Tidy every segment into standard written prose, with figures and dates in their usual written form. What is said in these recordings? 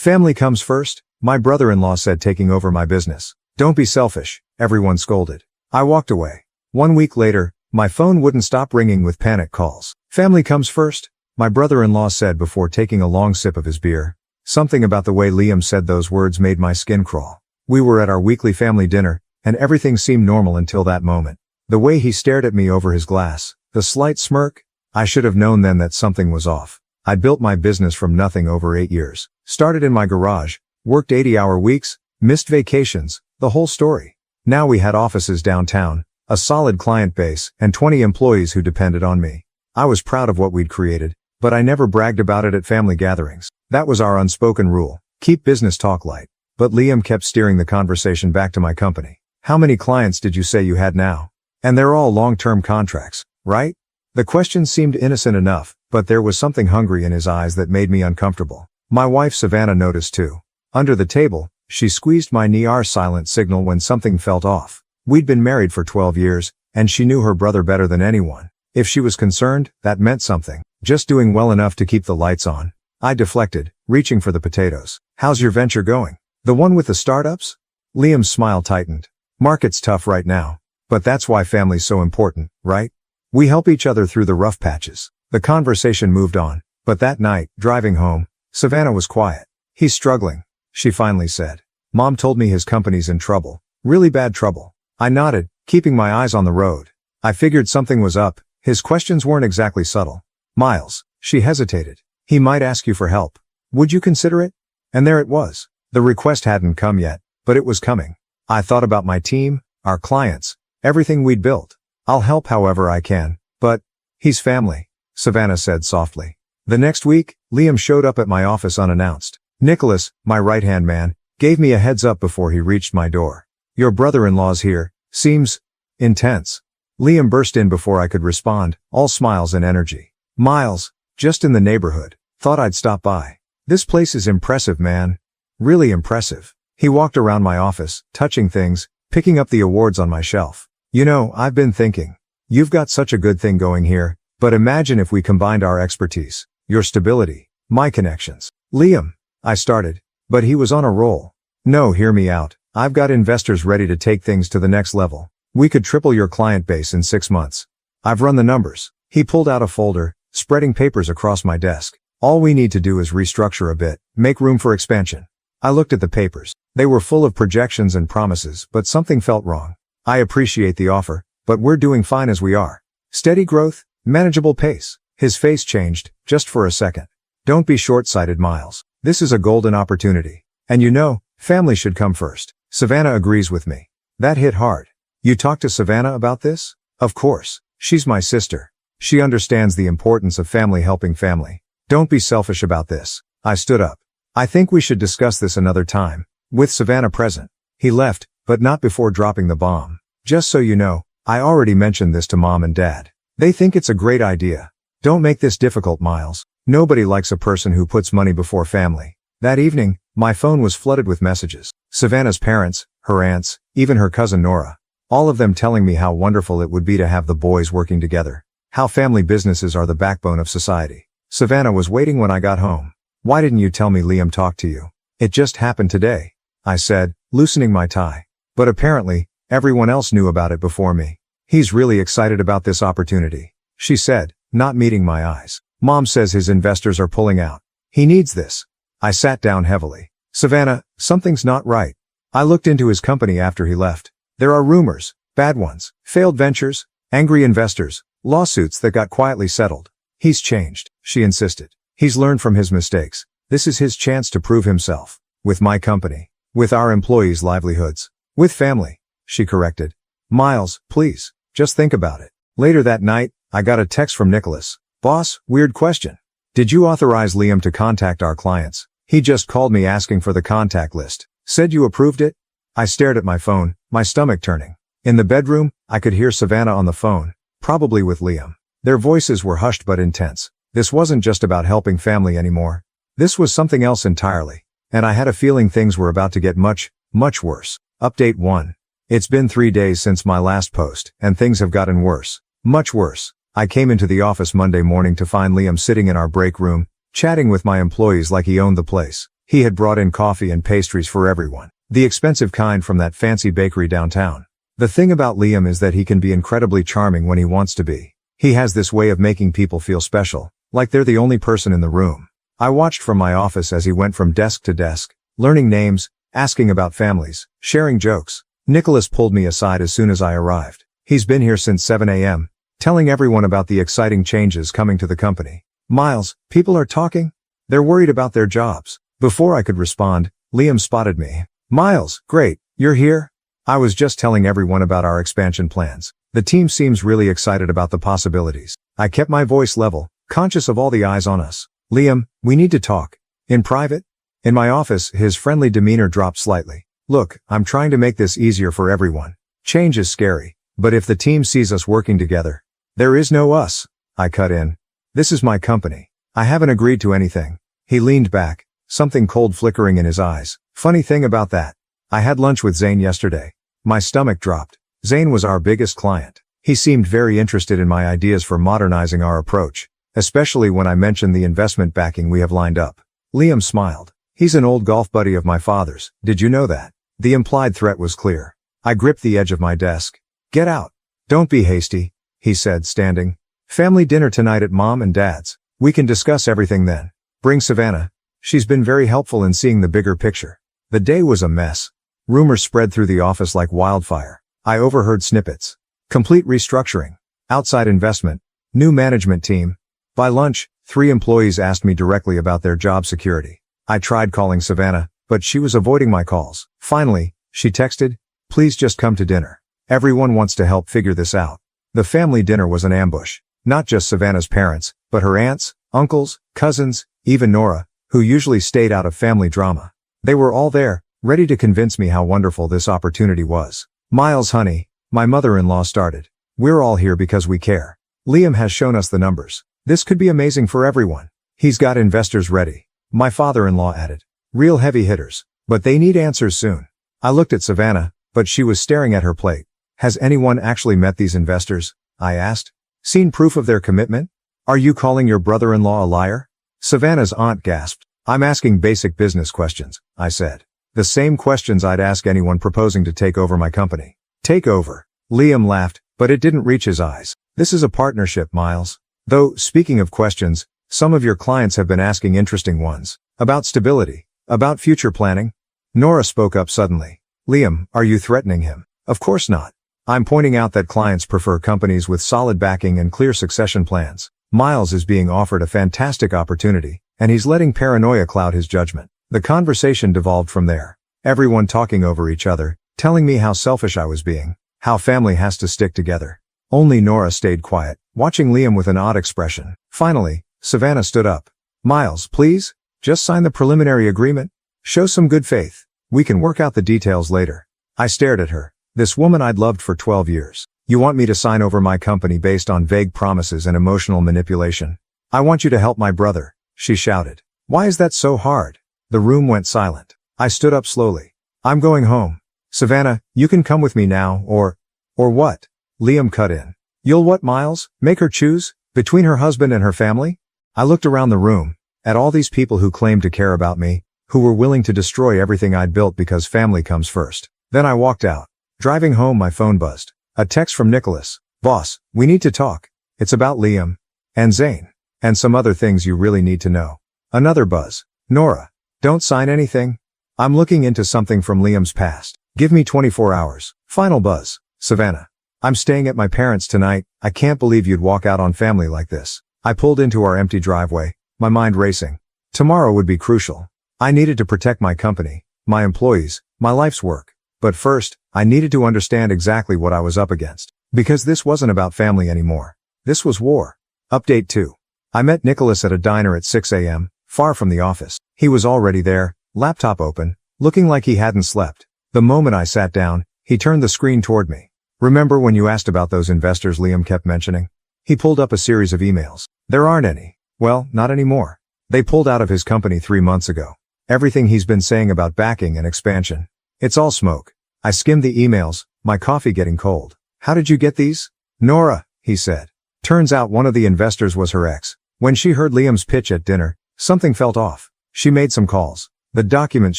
Family comes first, my brother-in-law said, taking over my business. Don't be selfish, everyone scolded. I walked away. 1 week later, my phone wouldn't stop ringing with panic calls. Family comes first, my brother-in-law said before taking a long sip of his beer. Something about the way Liam said those words made my skin crawl. We were at our weekly family dinner, and everything seemed normal until that moment. The way he stared at me over his glass, the slight smirk, I should have known then that something was off. I built my business from nothing over 8 years. Started in my garage, worked 80-hour weeks, missed vacations, the whole story. Now we had offices downtown, a solid client base, and 20 employees who depended on me. I was proud of what we'd created, but I never bragged about it at family gatherings. That was our unspoken rule. Keep business talk light. But Liam kept steering the conversation back to my company. How many clients did you say you had now? And they're all long-term contracts, right? The question seemed innocent enough, but there was something hungry in his eyes that made me uncomfortable. My wife Savannah noticed too. Under the table, she squeezed my knee, our silent signal when something felt off. We'd been married for 12 years, and she knew her brother better than anyone. If she was concerned, that meant something. Just doing well enough to keep the lights on. I deflected, reaching for the potatoes. How's your venture going? The one with the startups? Liam's smile tightened. Market's tough right now. But that's why family's so important, right? We help each other through the rough patches. The conversation moved on. But that night, driving home, Savannah was quiet. He's struggling, she finally said. Mom told me his company's in trouble. Really bad trouble. I nodded, keeping my eyes on the road. I figured something was up. His questions weren't exactly subtle. Miles, she hesitated. He might ask you for help. Would you consider it? And there it was. The request hadn't come yet, but it was coming. I thought about my team, our clients, everything we'd built. I'll help however I can, but he's family, Savannah said softly. The next week, Liam showed up at my office unannounced. Nicholas, my right-hand man, gave me a heads up before he reached my door. Your brother-in-law's here. Seems intense. Liam burst in before I could respond, all smiles and energy. Miles, just in the neighborhood. Thought I'd stop by. This place is impressive, man. Really impressive. He walked around my office, touching things, picking up the awards on my shelf. You know, I've been thinking. You've got such a good thing going here, but imagine if we combined our expertise, your stability, my connections. Liam, I started, but he was on a roll. No, hear me out. I've got investors ready to take things to the next level. We could triple your client base in 6 months. I've run the numbers. He pulled out a folder, spreading papers across my desk. All we need to do is restructure a bit, make room for expansion. I looked at the papers. They were full of projections and promises, but something felt wrong. I appreciate the offer, but we're doing fine as we are. Steady growth, manageable pace. His face changed, just for a second. Don't be short-sighted, Miles. This is a golden opportunity. And you know, family should come first. Savannah agrees with me. That hit hard. You talked to Savannah about this? Of course. She's my sister. She understands the importance of family helping family. Don't be selfish about this. I stood up. I think we should discuss this another time, with Savannah present. He left, but not before dropping the bomb. Just so you know, I already mentioned this to Mom and Dad. They think it's a great idea. Don't make this difficult, Miles. Nobody likes a person who puts money before family. That evening, my phone was flooded with messages. Savannah's parents, her aunts, even her cousin Nora. All of them telling me how wonderful it would be to have the boys working together. How family businesses are the backbone of society. Savannah was waiting when I got home. Why didn't you tell me Liam talked to you? It just happened today, I said, loosening my tie. But apparently, everyone else knew about it before me. He's really excited about this opportunity, she said, not meeting my eyes. Mom says his investors are pulling out. He needs this. I sat down heavily. Savannah, something's not right. I looked into his company after he left. There are rumors, bad ones, failed ventures, angry investors, lawsuits that got quietly settled. He's changed, she insisted. He's learned from his mistakes. This is his chance to prove himself. With my company. With our employees' livelihoods. With family, she corrected. Miles, please, just think about it. Later that night, I got a text from Nicholas. Boss, weird question. Did you authorize Liam to contact our clients? He just called me asking for the contact list. Said you approved it? I stared at my phone, my stomach turning. In the bedroom, I could hear Savannah on the phone, probably with Liam. Their voices were hushed but intense. This wasn't just about helping family anymore. This was something else entirely. And I had a feeling things were about to get much, much worse. Update 1. It's been 3 days since my last post, and things have gotten worse. Much worse. I came into the office Monday morning to find Liam sitting in our break room, chatting with my employees like he owned the place. He had brought in coffee and pastries for everyone, the expensive kind from that fancy bakery downtown. The thing about Liam is that he can be incredibly charming when he wants to be. He has this way of making people feel special, like they're the only person in the room. I watched from my office as he went from desk to desk, learning names, asking about families, sharing jokes. Nicholas pulled me aside as soon as I arrived. He's been here since 7 a.m., telling everyone about the exciting changes coming to the company. Miles, people are talking? They're worried about their jobs. Before I could respond, Liam spotted me. Miles, great, you're here? I was just telling everyone about our expansion plans. The team seems really excited about the possibilities. I kept my voice level, conscious of all the eyes on us. Liam, we need to talk. In private? In my office, his friendly demeanor dropped slightly. Look, I'm trying to make this easier for everyone. Change is scary, but if the team sees us working together, there is no us. I cut in. This is my company. I haven't agreed to anything. He leaned back, something cold flickering in his eyes. Funny thing about that. I had lunch with Zane yesterday. My stomach dropped. Zane was our biggest client. He seemed very interested in my ideas for modernizing our approach, especially when I mentioned the investment backing we have lined up. Liam smiled. He's an old golf buddy of my father's. Did you know that? The implied threat was clear. I gripped the edge of my desk. Get out. Don't be hasty, he said, standing. Family dinner tonight at Mom and Dad's. We can discuss everything then. Bring Savannah. She's been very helpful in seeing the bigger picture. The day was a mess. Rumors spread through the office like wildfire. I overheard snippets. Complete restructuring. Outside investment. New management team. By lunch, 3 employees asked me directly about their job security. I tried calling Savannah, but she was avoiding my calls. Finally, she texted, "Please just come to dinner. Everyone wants to help figure this out." The family dinner was an ambush. Not just Savannah's parents, but her aunts, uncles, cousins, even Nora, who usually stayed out of family drama. They were all there, ready to convince me how wonderful this opportunity was. Miles, honey, my mother-in-law started. We're all here because we care. Liam has shown us the numbers. This could be amazing for everyone. He's got investors ready. My father-in-law added. Real heavy hitters. But they need answers soon. I looked at Savannah, but she was staring at her plate. Has anyone actually met these investors? I asked. Seen proof of their commitment? Are you calling your brother-in-law a liar? Savannah's aunt gasped. I'm asking basic business questions, I said. The same questions I'd ask anyone proposing to take over my company. Take over. Liam laughed, but it didn't reach his eyes. This is a partnership, Miles. Though, speaking of questions, some of your clients have been asking interesting ones. About stability. About future planning. Nora spoke up suddenly. Liam, are you threatening him? Of course not. I'm pointing out that clients prefer companies with solid backing and clear succession plans. Miles is being offered a fantastic opportunity, and he's letting paranoia cloud his judgment. The conversation devolved from there. Everyone talking over each other, telling me how selfish I was being, how family has to stick together. Only Nora stayed quiet, watching Liam with an odd expression. Finally, Savannah stood up. Miles, please, just sign the preliminary agreement. Show some good faith. We can work out the details later. I stared at her. This woman I'd loved for 12 years. You want me to sign over my company based on vague promises and emotional manipulation? I want you to help my brother, she shouted. Why is that so hard? The room went silent. I stood up slowly. I'm going home. Savannah, you can come with me now, or what? Liam cut in. You'll what, Miles? Make her choose? Between her husband and her family? I looked around the room, at all these people who claimed to care about me, who were willing to destroy everything I'd built because family comes first. Then I walked out. Driving home, my phone buzzed. A text from Nicholas. Boss, we need to talk. It's about Liam. And Zane. And some other things you really need to know. Another buzz. Nora. Don't sign anything. I'm looking into something from Liam's past. Give me 24 hours. Final buzz. Savannah. I'm staying at my parents' tonight. I can't believe you'd walk out on family like this. I pulled into our empty driveway, my mind racing. Tomorrow would be crucial. I needed to protect my company, my employees, my life's work. But first, I needed to understand exactly what I was up against. Because this wasn't about family anymore. This was war. Update 2. I met Nicholas at a diner at 6 a.m., far from the office. He was already there, laptop open, looking like he hadn't slept. The moment I sat down, he turned the screen toward me. Remember when you asked about those investors Liam kept mentioning? He pulled up a series of emails. There aren't any. Well, not anymore. They pulled out of his company 3 months ago. Everything he's been saying about backing and expansion. It's all smoke. I skimmed the emails, my coffee getting cold. How did you get these? Nora, he said. Turns out one of the investors was her ex. When she heard Liam's pitch at dinner, something felt off. She made some calls. The documents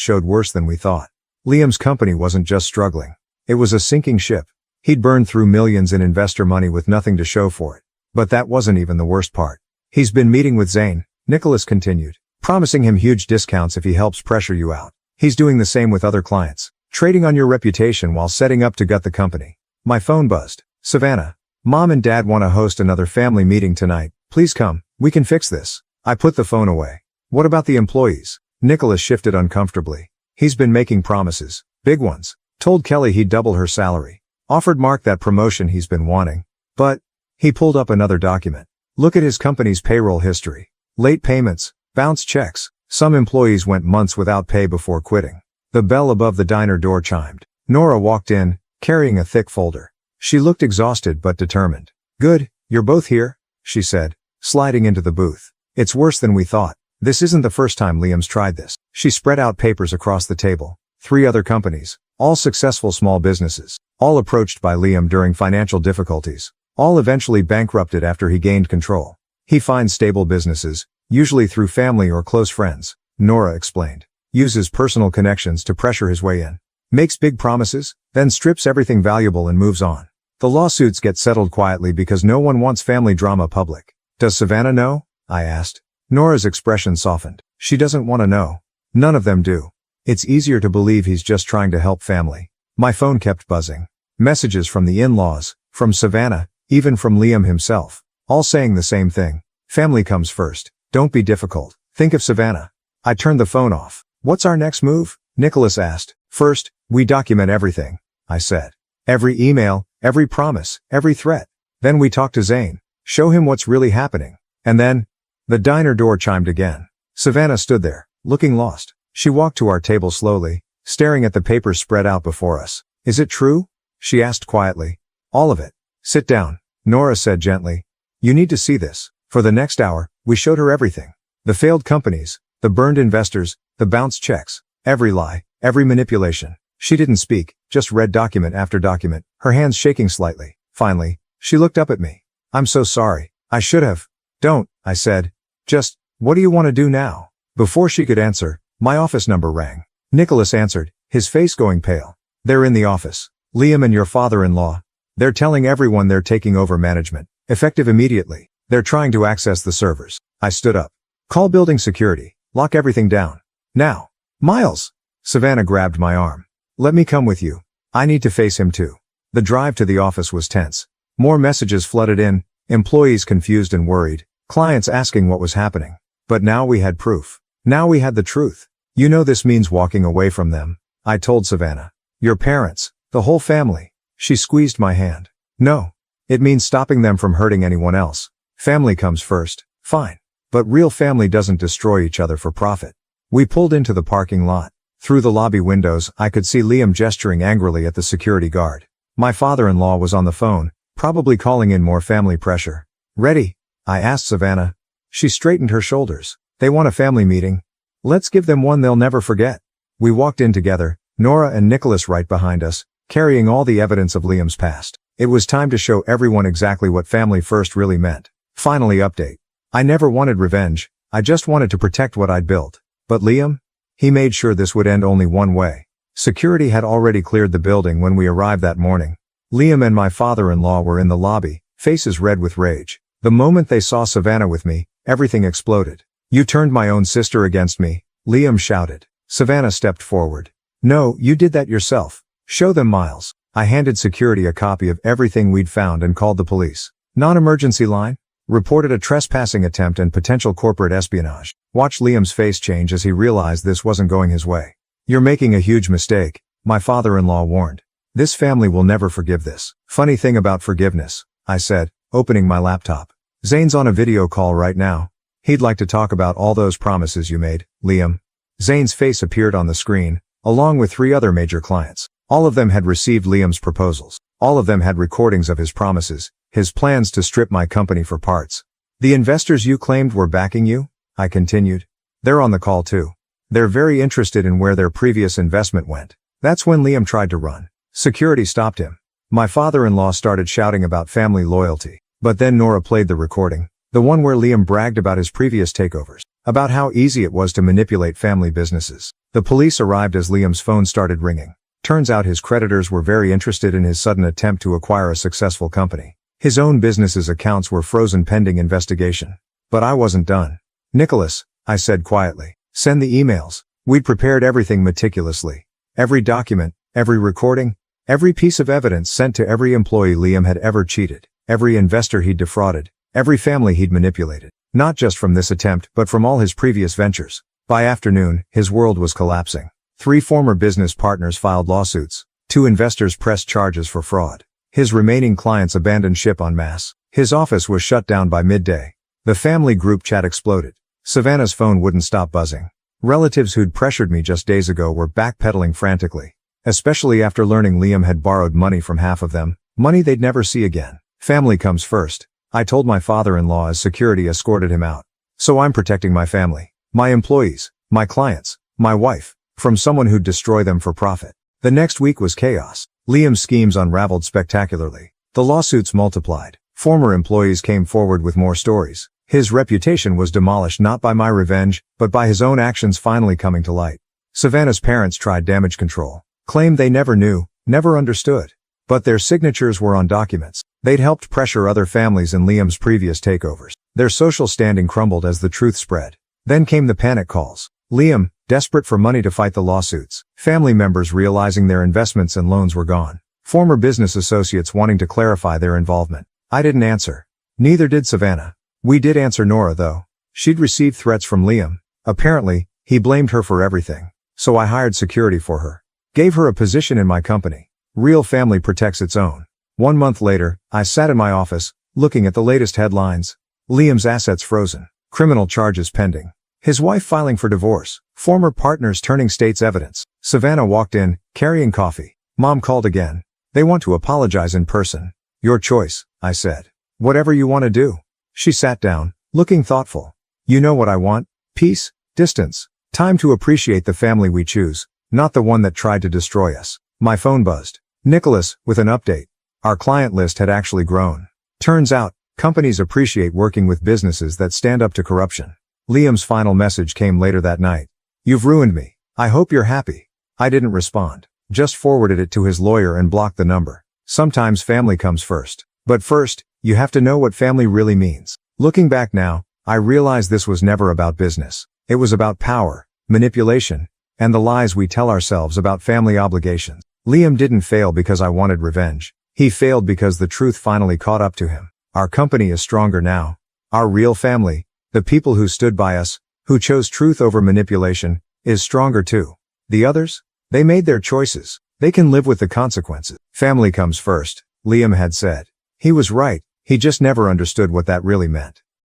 showed worse than we thought. Liam's company wasn't just struggling. It was a sinking ship. He'd burned through millions in investor money with nothing to show for it. But that wasn't even the worst part. He's been meeting with Zane, Nicholas continued, promising him huge discounts if he helps pressure you out. He's doing the same with other clients, trading on your reputation while setting up to gut the company. My phone buzzed. Savannah, Mom and Dad want to host another family meeting tonight. Please come. We can fix this. I put the phone away. What about the employees? Nicholas shifted uncomfortably. He's been making promises. Big ones. Told Kelly he'd double her salary. Offered Mark that promotion he's been wanting. But, he pulled up another document. Look at his company's payroll history. Late payments, bounced checks. Some employees went months without pay before quitting. The bell above the diner door chimed. Nora walked in, carrying a thick folder. She looked exhausted but determined. Good, you're both here, she said, sliding into the booth. It's worse than we thought. This isn't the first time Liam's tried this. She spread out papers across the table. 3 other companies, all successful small businesses, all approached by Liam during financial difficulties, all eventually bankrupted after he gained control. He finds stable businesses, usually through family or close friends, Nora explained. Uses personal connections to pressure his way in. Makes big promises, then strips everything valuable and moves on. The lawsuits get settled quietly because no one wants family drama public. Does Savannah know? I asked. Nora's expression softened. She doesn't want to know. None of them do. It's easier to believe he's just trying to help family. My phone kept buzzing. Messages from the in-laws, from Savannah, even from Liam himself. All saying the same thing. Family comes first. Don't be difficult. Think of Savannah. I turned the phone off. What's our next move? Nicholas asked. First, we document everything, I said. Every email, every promise, every threat. Then we talk to Zane. Show him what's really happening. And then, the diner door chimed again. Savannah stood there, looking lost. She walked to our table slowly, staring at the papers spread out before us. Is it true? She asked quietly. All of it. Sit down, Nora said gently. You need to see this. For the next hour, we showed her everything. The failed companies, the burned investors, the bounced checks, every lie, every manipulation. She didn't speak, just read document after document, her hands shaking slightly. Finally, she looked up at me. I'm so sorry. I should have. Don't, I said. Just, what do you want to do now? Before she could answer, my office number rang. Nicholas answered, his face going pale. They're in the office. Liam and your father-in-law. They're telling everyone they're taking over management, effective immediately. They're trying to access the servers. I stood up. Call building security. Lock everything down. Now. Miles! Savannah grabbed my arm. Let me come with you. I need to face him too. The drive to the office was tense. More messages flooded in, employees confused and worried, clients asking what was happening. But now we had proof. Now we had the truth. You know this means walking away from them, I told Savannah. Your parents, the whole family. She squeezed my hand. No. It means stopping them from hurting anyone else. Family comes first. Fine. But real family doesn't destroy each other for profit. We pulled into the parking lot. Through the lobby windows, I could see Liam gesturing angrily at the security guard. My father-in-law was on the phone, probably calling in more family pressure. Ready? I asked Savannah. She straightened her shoulders. They want a family meeting. Let's give them one they'll never forget. We walked in together, Nora and Nicholas right behind us, carrying all the evidence of Liam's past. It was time to show everyone exactly what family first really meant. Finally update. I never wanted revenge, I just wanted to protect what I'd built. But Liam? He made sure this would end only one way. Security had already cleared the building when we arrived that morning. Liam and my father-in-law were in the lobby, faces red with rage. The moment they saw Savannah with me, everything exploded. You turned my own sister against me, Liam shouted. Savannah stepped forward. No, you did that yourself. Show them, Miles. I handed security a copy of everything we'd found and called the police. Non-emergency line? Reported a trespassing attempt and potential corporate espionage. Watched Liam's face change as he realized this wasn't going his way. You're making a huge mistake, my father-in-law warned. This family will never forgive this. Funny thing about forgiveness, I said, opening my laptop. Zane's on a video call right now. He'd like to talk about all those promises you made, Liam. Zane's face appeared on the screen, along with 3 other major clients. All of them had received Liam's proposals. All of them had recordings of his promises, his plans to strip my company for parts. The investors you claimed were backing you? I continued. They're on the call too. They're very interested in where their previous investment went. That's when Liam tried to run. Security stopped him. My father-in-law started shouting about family loyalty. But then Nora played the recording, the one where Liam bragged about his previous takeovers. about how easy it was to manipulate family businesses. The police arrived as Liam's phone started ringing. Turns out his creditors were very interested in his sudden attempt to acquire a successful company. His own business's accounts were frozen pending investigation. But I wasn't done. "Nicholas," I said quietly, "send the emails." We'd prepared everything meticulously. Every document, every recording, every piece of evidence sent to every employee Liam had ever cheated, every investor he'd defrauded, every family he'd manipulated. Not just from this attempt, but from all his previous ventures. By afternoon, his world was collapsing. 3 former business partners filed lawsuits. 2 investors pressed charges for fraud. His remaining clients abandoned ship en masse. His office was shut down by midday. The family group chat exploded. Savannah's phone wouldn't stop buzzing. Relatives who'd pressured me just days ago were backpedaling frantically. Especially after learning Liam had borrowed money from half of them, money they'd never see again. Family comes first, I told my father-in-law as security escorted him out. So I'm protecting my family, my employees, my clients, my wife, from someone who'd destroy them for profit. The next week was chaos. Liam's schemes unraveled spectacularly. The lawsuits multiplied. Former employees came forward with more stories. His reputation was demolished not by my revenge, but by his own actions finally coming to light. Savannah's parents tried damage control, claimed they never knew, never understood. But their signatures were on documents. They'd helped pressure other families in Liam's previous takeovers. Their social standing crumbled as the truth spread. Then came the panic calls. Liam, desperate for money to fight the lawsuits. Family members realizing their investments and loans were gone. Former business associates wanting to clarify their involvement. I didn't answer. Neither did Savannah. We did answer Nora though. She'd received threats from Liam. Apparently, he blamed her for everything. So I hired security for her. Gave her a position in my company. Real family protects its own. 1 month later, I sat in my office, looking at the latest headlines. Liam's assets frozen. Criminal charges pending. His wife filing for divorce. Former partners turning state's evidence. Savannah walked in, carrying coffee. Mom called again. They want to apologize in person. Your choice, I said. Whatever you want to do. She sat down, looking thoughtful. You know what I want? Peace, distance, time to appreciate the family we choose, not the one that tried to destroy us. My phone buzzed. Nicholas, with an update. Our client list had actually grown. Turns out, companies appreciate working with businesses that stand up to corruption. Liam's final message came later that night. You've ruined me. I hope you're happy. I didn't respond. Just forwarded it to his lawyer and blocked the number. Sometimes family comes first. But first, you have to know what family really means. Looking back now, I realize this was never about business. It was about power, manipulation, and the lies we tell ourselves about family obligations. Liam didn't fail because I wanted revenge. He failed because the truth finally caught up to him. Our company is stronger now. Our real family, the people who stood by us, who chose truth over manipulation, is stronger too. The others? They made their choices. They can live with the consequences. Family comes first, Liam had said. He was right. He just never understood what that really meant.